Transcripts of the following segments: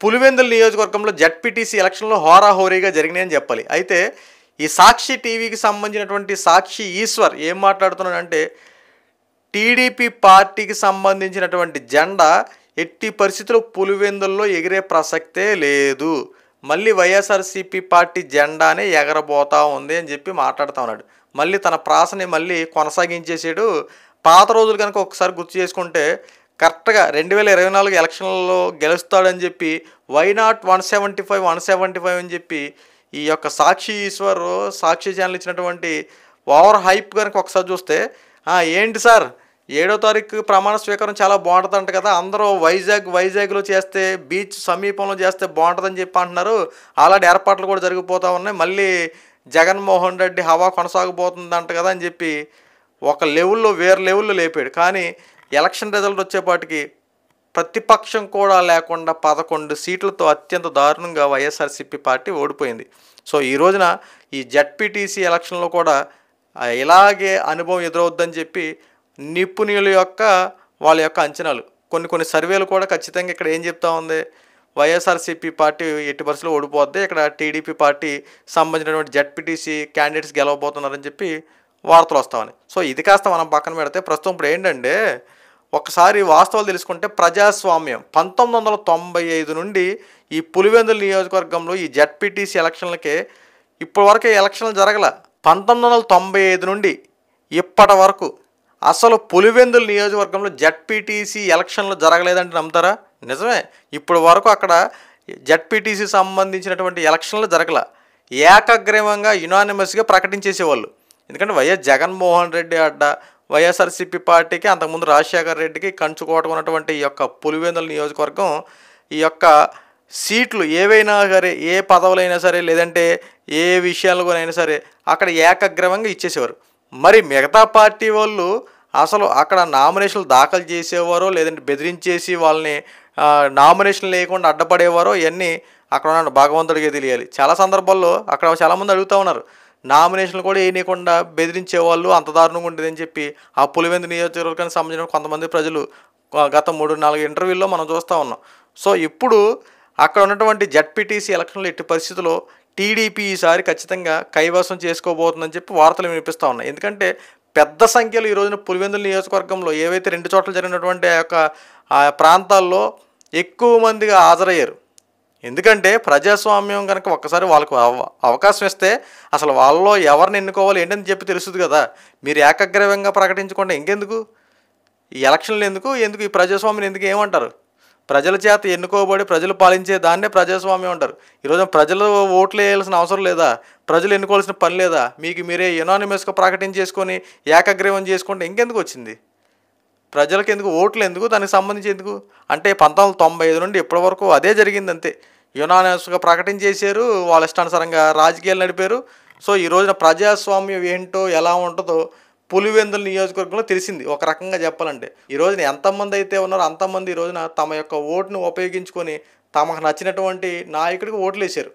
పులివెందుల నియోజకవర్గంలో జడ్పీటీసీ ఎలక్షన్లో హోరాహోరీగా జరిగినాయని చెప్పాలి. అయితే ఈ సాక్షి టీవీకి సంబంధించినటువంటి సాక్షి ఈశ్వర్ ఏం మాట్లాడుతున్నాడంటే, టీడీపీ పార్టీకి సంబంధించినటువంటి జెండా ఎట్టి పరిస్థితుల్లో పులివెందుల్లో ఎగిరే ప్రసక్తే లేదు, మళ్ళీ వైఎస్ఆర్సీపీ పార్టీ జెండానే ఎగరబోతా ఉంది అని చెప్పి మాట్లాడుతూ ఉన్నాడు. మళ్ళీ తన ప్రాసని మళ్ళీ కొనసాగించేసాడు. పాత రోజులు కనుక ఒకసారి గుర్తు చేసుకుంటే కరెక్ట్గా 2024 ఎలక్షన్లలో గెలుస్తాడని చెప్పి వైనాట్ 175 అని చెప్పి ఈ యొక్క సాక్షి ఈశ్వర్ సాక్షి ఛానల్ ఇచ్చినటువంటి ఓవర్ హైప్ కనుక ఒకసారి చూస్తే, ఏంటి సార్ 7వ తారీఖు ప్రమాణ స్వీకారం చాలా బాగుంటుందంట కదా, అందరూ వైజాగ్లో చేస్తే బీచ్ సమీపంలో చేస్తే బాగుంటుందని చెప్పి అంటున్నారు, అలాంటి ఏర్పాట్లు కూడా జరిగిపోతూ ఉన్నాయి, మళ్ళీ జగన్మోహన్ రెడ్డి హవా కొనసాగబోతుందంట కదా అని చెప్పి ఒక లెవెల్లో వేరే లెవెల్లో లేపాడు. కానీ ఎలక్షన్ రిజల్ట్ వచ్చేపాటికి ప్రతిపక్షం కూడా లేకుండా 11 సీట్లతో అత్యంత దారుణంగా వైఎస్ఆర్సీపీ పార్టీ ఓడిపోయింది. సో ఈ రోజున ఈ జడ్పీటీసీ ఎలక్షన్లో కూడా ఇలాగే అనుభవం ఎదురవుద్దని చెప్పి నిపుణుల యొక్క వాళ్ళ యొక్క అంచనాలు, కొన్ని సర్వేలు కూడా ఖచ్చితంగా ఇక్కడ ఏం చెప్తా ఉంది, వైఎస్ఆర్సీపీ పార్టీ ఎట్టి పరిస్థితుల్లో ఓడిపోద్ది, ఇక్కడ టీడీపీ పార్టీ సంబంధించినటువంటి జడ్పీటీసీ క్యాండిడేట్స్ గెలవబోతున్నారని చెప్పి వార్తలు వస్తామని. సో ఇది కాస్త మనం పక్కన పెడితే ప్రస్తుతం ఇప్పుడు ఏంటంటే, ఒకసారి వాస్తవాలు తెలుసుకుంటే ప్రజాస్వామ్యం 1995 నుండి ఈ పులివెందుల నియోజకవర్గంలో ఈ జడ్పీటీసీ ఎలక్షన్లకే ఇప్పటి వరకు ఎలక్షన్లు జరగల. 1995 నుండి ఇప్పటి వరకు అసలు పులివెందుల నియోజకవర్గంలో జడ్పీటీసీ ఎలక్షన్లు జరగలేదంటే నమ్ముతారా? నిజమే, ఇప్పటి వరకు అక్కడ జడ్పీటీసీ సంబంధించినటువంటి ఎలక్షన్లు జరగల. ఏకగ్రీవంగా యునానిమస్గా ప్రకటించేసేవాళ్ళు. ఎందుకంటే వైఎస్ జగన్మోహన్ రెడ్డి అడ్డ వైఎస్ఆర్సీపీ పార్టీకి అంతకుముందు రాజశేఖర రెడ్డికి కంచుకోవటం ఉన్నటువంటి ఈ యొక్క పులివెందుల నియోజకవర్గం ఈ యొక్క సీట్లు ఏవైనా సరే, ఏ పదవులైనా సరే, లేదంటే ఏ విషయాలలోనైనా సరే అక్కడ ఏకగ్రీవంగా ఇచ్చేసేవారు. మరి మిగతా పార్టీ వాళ్ళు అసలు అక్కడ నామినేషన్లు దాఖలు చేసేవారో లేదంటే బెదిరించేసి వాళ్ళని నామినేషన్ లేకుండా అడ్డపడేవారో ఇవన్నీ అక్కడ ఉన్న భగవంతుడికే తెలియాలి. చాలా సందర్భాల్లో అక్కడ చాలామంది అడుగుతూ ఉన్నారు, నామినేషన్లు కూడా వేయకుండా బెదిరించేవాళ్ళు అంత దారుణంగా ఉండేదని చెప్పి ఆ పులివెందు నియోజకవర్గానికి సంబంధించిన కొంతమంది ప్రజలు గత 3-4 ఇంటర్వ్యూల్లో మనం చూస్తూ ఉన్నాం. సో ఇప్పుడు అక్కడ ఉన్నటువంటి జడ్పీటీసీ ఎలక్షన్లు ఎట్టి పరిస్థితుల్లో టీడీపీ ఈసారి ఖచ్చితంగా కైవసం చేసుకోబోతుందని చెప్పి వార్తలు వినిపిస్తూ ఉన్నాయి. ఎందుకంటే పెద్ద సంఖ్యలో ఈ రోజున పులివెందుల నియోజకవర్గంలో ఏవైతే 2 చోట్ల జరిగినటువంటి ఆ ప్రాంతాల్లో ఎక్కువ మందిగా హాజరయ్యారు. ఎందుకంటే ప్రజాస్వామ్యం కనుక ఒక్కసారి వాళ్ళకు అవకాశం ఇస్తే అసలు వాళ్ళలో ఎవరిని ఎన్నుకోవాలి ఏంటని చెప్పి తెలుస్తుంది కదా. మీరు ఏకగ్రీవంగా ప్రకటించకుండా ఇంకెందుకు ఈ ఎలక్షన్లు, ఎందుకు ఈ ప్రజాస్వామ్యం ఎందుకు ఏమంటారు? ప్రజల చేత ఎన్నుకోబడి ప్రజలు పాలించే దాన్నే ప్రజాస్వామ్యం అంటారు. ఈరోజు ప్రజలు ఓట్లు వేయాల్సిన అవసరం లేదా? ప్రజలు ఎన్నుకోవాల్సిన పని లేదా? మీకు మీరే యునానిమస్గా ప్రకటించేసుకొని ఏకగ్రీవం చేసుకుంటే ఇంకెందుకు వచ్చింది? ప్రజలకు ఎందుకు ఓట్లు, ఎందుకు దానికి సంబంధించి ఎందుకు అంటే 1995 నుండి ఇప్పటి వరకు అదే జరిగింది అంతే. యునానిమస్గా ప్రకటించేశారు, వాళ్ళ ఇష్టానుసారంగా రాజకీయాలు నడిపారు. సో ఈ రోజున ప్రజాస్వామ్యం ఏంటో ఎలా ఉంటుందో పులివెందుల నియోజకవర్గంలో తెలిసింది ఒక రకంగా చెప్పాలంటే. ఈ రోజున ఎంతమంది అయితే ఉన్నారో అంతమంది ఈ రోజున తమ యొక్క ఓటును ఉపయోగించుకొని తమకు నచ్చినటువంటి నాయకుడికి ఓట్లు వేశారు.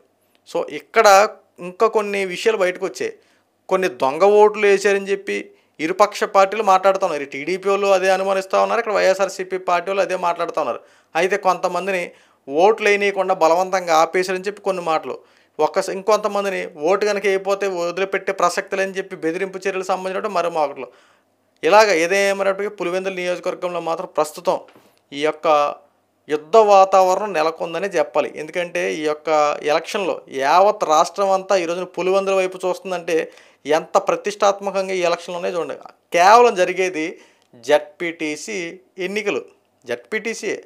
సో ఇక్కడ ఇంకా కొన్ని విషయాలు బయటకు వచ్చాయి. కొన్ని దొంగ ఓట్లు వేశారని చెప్పి ఇరుపక్ష పార్టీలు మాట్లాడుతున్నారు. టీడీపీ వాళ్ళు అదే అనుమానిస్తూ ఉన్నారు, ఇక్కడ వైఎస్ఆర్సీపీ పార్టీ వాళ్ళు అదే మాట్లాడుతూ ఉన్నారు. అయితే కొంతమందిని ఓట్లు వేయనీయకుండా బలవంతంగా ఆపేశారని చెప్పి కొన్ని మాటలు, ఇంకొంతమందిని ఓటు కనుక వేయకపోతే వదిలిపెట్టే ప్రసక్తులు అని చెప్పి బెదిరింపు చర్యలకు సంబంధించిన మరో మాటలు. ఇలాగ ఏదేమైనప్పటికీ పులివెందుల నియోజకవర్గంలో మాత్రం ప్రస్తుతం ఈ యొక్క యుద్ధ వాతావరణం నెలకొందని చెప్పాలి. ఎందుకంటే ఈ యొక్క ఎలక్షన్లో యావత్ రాష్ట్రం అంతా ఈరోజు పులివెందుల వైపు చూస్తుందంటే ఎంత ప్రతిష్టాత్మకంగా ఈ ఎలక్షన్లు ఉన్నాయి చూడండి. కేవలం జరిగేది జడ్పీటీసీ ఎన్నికలు, జడ్పీటీసీయే.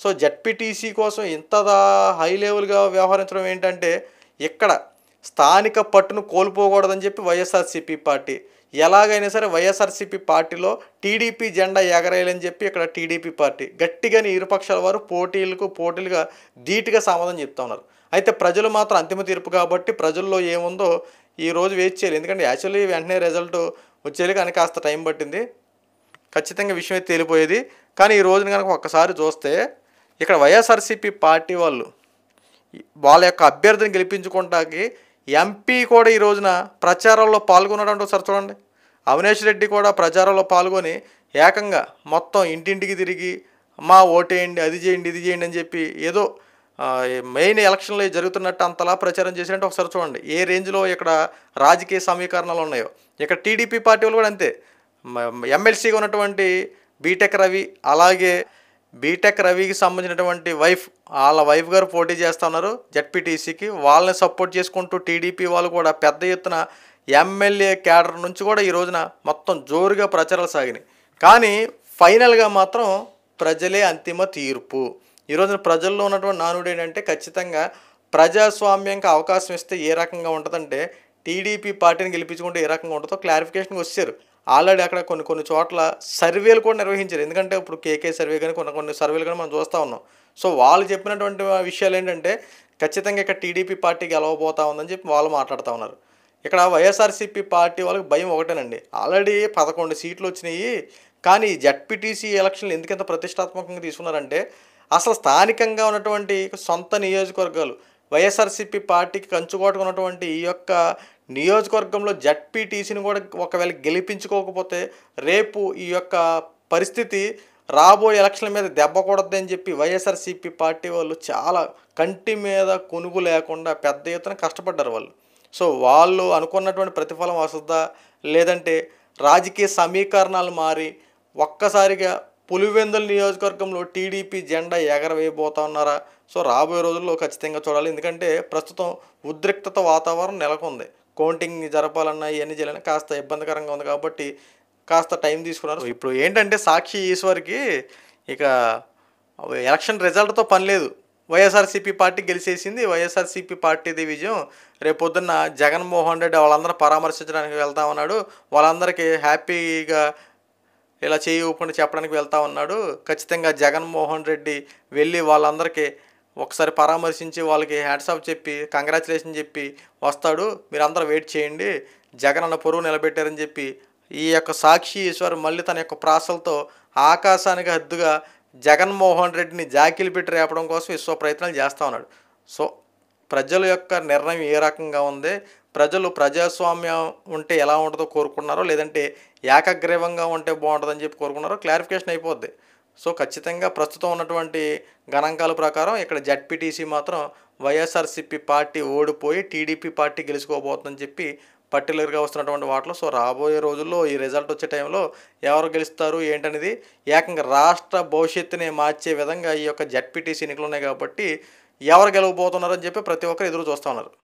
సో జడ్పీటీసీ కోసం ఇంత హై లెవెల్గా వ్యవహరించడం ఏంటంటే, ఇక్కడ స్థానిక పట్టును కోల్పోకూడదని చెప్పి వైఎస్ఆర్సీపీ పార్టీ ఎలాగైనా సరే వైఎస్ఆర్సీపీ పార్టీలో టీడీపీ జెండా ఎగరేయాలని చెప్పి ఇక్కడ టీడీపీ పార్టీ గట్టిగానే ఇరుపక్షాల వారు పోటీలుగా ధీటుగా సమాధానం చెప్తా ఉన్నారు. అయితే ప్రజలు మాత్రం అంతిమ తీర్పు కాబట్టి ప్రజల్లో ఏముందో ఈరోజు వెయిట్ చేయాలి. ఎందుకంటే యాక్చువల్లీ వెంటనే రిజల్ట్ వచ్చేది కానీ కాస్త టైం పట్టింది. ఖచ్చితంగా విషయం అయితే తేలిపోయేది. కానీ ఈ రోజున కనుక ఒక్కసారి చూస్తే ఇక్కడ వైఎస్ఆర్సీపీ పార్టీ వాళ్ళు వాళ్ళ యొక్క అభ్యర్థిని గెలిపించుకోవడానికి ఎంపీ కూడా ఈ రోజున ప్రచారంలో పాల్గొన్నాడంటూ ఒకసారి చూడండి. అవినేష్ రెడ్డి కూడా ప్రచారంలో పాల్గొని ఏకంగా మొత్తం ఇంటింటికి తిరిగి మా ఓటేయండి, అది చేయండి, ఇది చేయండి అని చెప్పి ఏదో మెయిన్ ఎలక్షన్‌లో జరుగుతున్నట్టు అంతలా ప్రచారం చేశారంటే ఒకసారి చూడండి. ఏ రేంజ్‌లో ఇక్కడ రాజకీయ సమీకరణాలు ఉన్నాయో. ఇక్కడ టీడీపీ పార్టీ వాళ్ళు కూడా అంతే. ఎమ్మెల్సీగా ఉన్నటువంటి బీటెక్ రవి, అలాగే బీటెక్ రవికి సంబంధించినటువంటి ఆళ్ళ వైఫ్ గారు పోటీ చేస్తా ఉన్నారు జెడ్పీటీసీకి. వాళ్ళని సపోర్ట్ చేసుకుంటూ టీడీపీ వాళ్ళు కూడా పెద్ద ఎత్తున ఎమ్మెల్యే క్యాడర్ నుంచి కూడా ఈ రోజున మొత్తం జోరుగా ప్రచారాలు సాగినాయి. కానీ ఫైనల్‌గా మాత్రం ప్రజలే అంతిమ తీర్పు. ఈ రోజున ప్రజల్లో ఉన్నటువంటి నానుడు ఏంటంటే ఖచ్చితంగా ప్రజాస్వామ్యంకి అవకాశం ఇస్తే ఏ రకంగా ఉంటుందంటే టీడీపీ పార్టీని గెలిపించుకుంటే ఏ రకంగా ఉంటుందో క్లారిఫికేషన్‌కి వచ్చారు. ఆల్రెడీ అక్కడ కొన్ని చోట్ల సర్వేలు కూడా నిర్వహించారు. ఎందుకంటే ఇప్పుడు కేకే సర్వే కానీ కొన్ని సర్వేలు కానీ మనం చూస్తూ ఉన్నాం. సో వాళ్ళు చెప్పినటువంటి విషయాలు ఏంటంటే ఖచ్చితంగా ఇక్కడ టీడీపీ పార్టీ గెలవబోతా ఉందని చెప్పి వాళ్ళు మాట్లాడుతూ ఉన్నారు. ఇక్కడ వైఎస్ఆర్సీపీ పార్టీ వాళ్ళకి భయం ఒకటేనండి. ఆల్రెడీ 11 సీట్లు వచ్చినాయి. కానీ జెడ్పీటీసీ ఎలక్షన్లు ఎందుకంత ప్రతిష్టాత్మకంగా తీసుకున్నారంటే అసలు స్థానికంగా ఉన్నటువంటి సొంత నియోజకవర్గాలు వైఎస్ఆర్సీపీ పార్టీకి కంచుకోటగా ఉన్నటువంటి ఈ యొక్క నియోజకవర్గంలో జెడ్పీటీసీని కూడా ఒకవేళ గెలిపించుకోకపోతే రేపు ఈ యొక్క పరిస్థితి రాబోయే ఎలక్షన్ల మీద దెబ్బ కొడద్దని చెప్పి వైఎస్ఆర్సీపీ పార్టీ వాళ్ళు చాలా కంటి మీద కొనుగు లేకుండా పెద్ద ఎత్తున కష్టపడ్డారు వాళ్ళు. సో వాళ్ళు అనుకున్నటువంటి ప్రతిఫలం వస్తుందా, లేదంటే రాజకీయ సమీకరణాలు మారి ఒక్కసారిగా పులివెందుల నియోజకవర్గంలో టీడీపీ జెండా ఎగరవేయబోతా ఉన్నారా? సో రాబోయే రోజుల్లో ఖచ్చితంగా చూడాలి. ఎందుకంటే ప్రస్తుతం ఉద్రిక్తత వాతావరణం నెలకొంది. కౌంటింగ్ జరపాలన్నా ఇవన్నీ చేయాలన్నా కాస్త ఇబ్బందికరంగా ఉంది కాబట్టి కాస్త టైం తీసుకున్నారు. ఇప్పుడు ఏంటంటే సాక్షి ఈశ్వర్కి ఇక ఎలక్షన్ రిజల్ట్తో పని లేదు. వైఎస్ఆర్సీపీ పార్టీ గెలిచేసింది, వైఎస్ఆర్సీపీ పార్టీది విజయం. రేపొద్దున్న జగన్మోహన్ రెడ్డి వాళ్ళందరూ పరామర్శించడానికి వెళ్తా ఉన్నాడు. వాళ్ళందరికీ హ్యాపీగా ఇలా చేయి ఊపుకుంటూ చెప్పడానికి వెళ్తా ఉన్నాడు. ఖచ్చితంగా జగన్మోహన్ రెడ్డి వెళ్ళి వాళ్ళందరికీ ఒకసారి పరామర్శించి వాళ్ళకి హ్యాట్స్ ఆఫ్ చెప్పి కంగ్రాచులేషన్ చెప్పి వస్తాడు. మీరందరూ వెయిట్ చేయండి, జగన్ అన్న పొరుగు నిలబెట్టారని చెప్పి ఈ యొక్క సాక్షి ఈశ్వర్ మళ్ళీ తన యొక్క ప్రాసలతో ఆకాశానికి హద్దుగా జగన్మోహన్ రెడ్డిని జాకీలు పెట్టి రేపడం కోసం విశ్వ ప్రయత్నాలు చేస్తూ ఉన్నాడు. సో ప్రజల యొక్క నిర్ణయం ఏ రకంగా ఉంది, ప్రజలు ప్రజాస్వామ్యం ఉంటే ఎలా ఉంటుందో కోరుకున్నారో, లేదంటే ఏకగ్రీవంగా ఉంటే బాగుంటుందని చెప్పి కోరుకున్నారో క్లారిఫికేషన్ అయిపోద్ది. సో ఖచ్చితంగా ప్రస్తుతం ఉన్నటువంటి గణాంకాల ప్రకారం ఇక్కడ జెడ్పీటీసీ మాత్రం వైఎస్ఆర్సీపీ పార్టీ ఓడిపోయి టీడీపీ పార్టీ గెలుచుకోబోతుందని చెప్పి పర్టికులర్గా వస్తున్నటువంటి వాటిలో. సో రాబోయే రోజుల్లో ఈ రిజల్ట్ వచ్చే టైంలో ఎవరు గెలుస్తారు ఏంటనేది ఏకంగా రాష్ట్ర భవిష్యత్తుని మార్చే విధంగా ఈ యొక్క జెడ్పీటీసీ ఎన్నికలు ఉన్నాయి కాబట్టి ఎవరు గెలవబోతున్నారని చెప్పి ప్రతి ఒక్కరు ఎదురు చూస్తూ ఉన్నారు.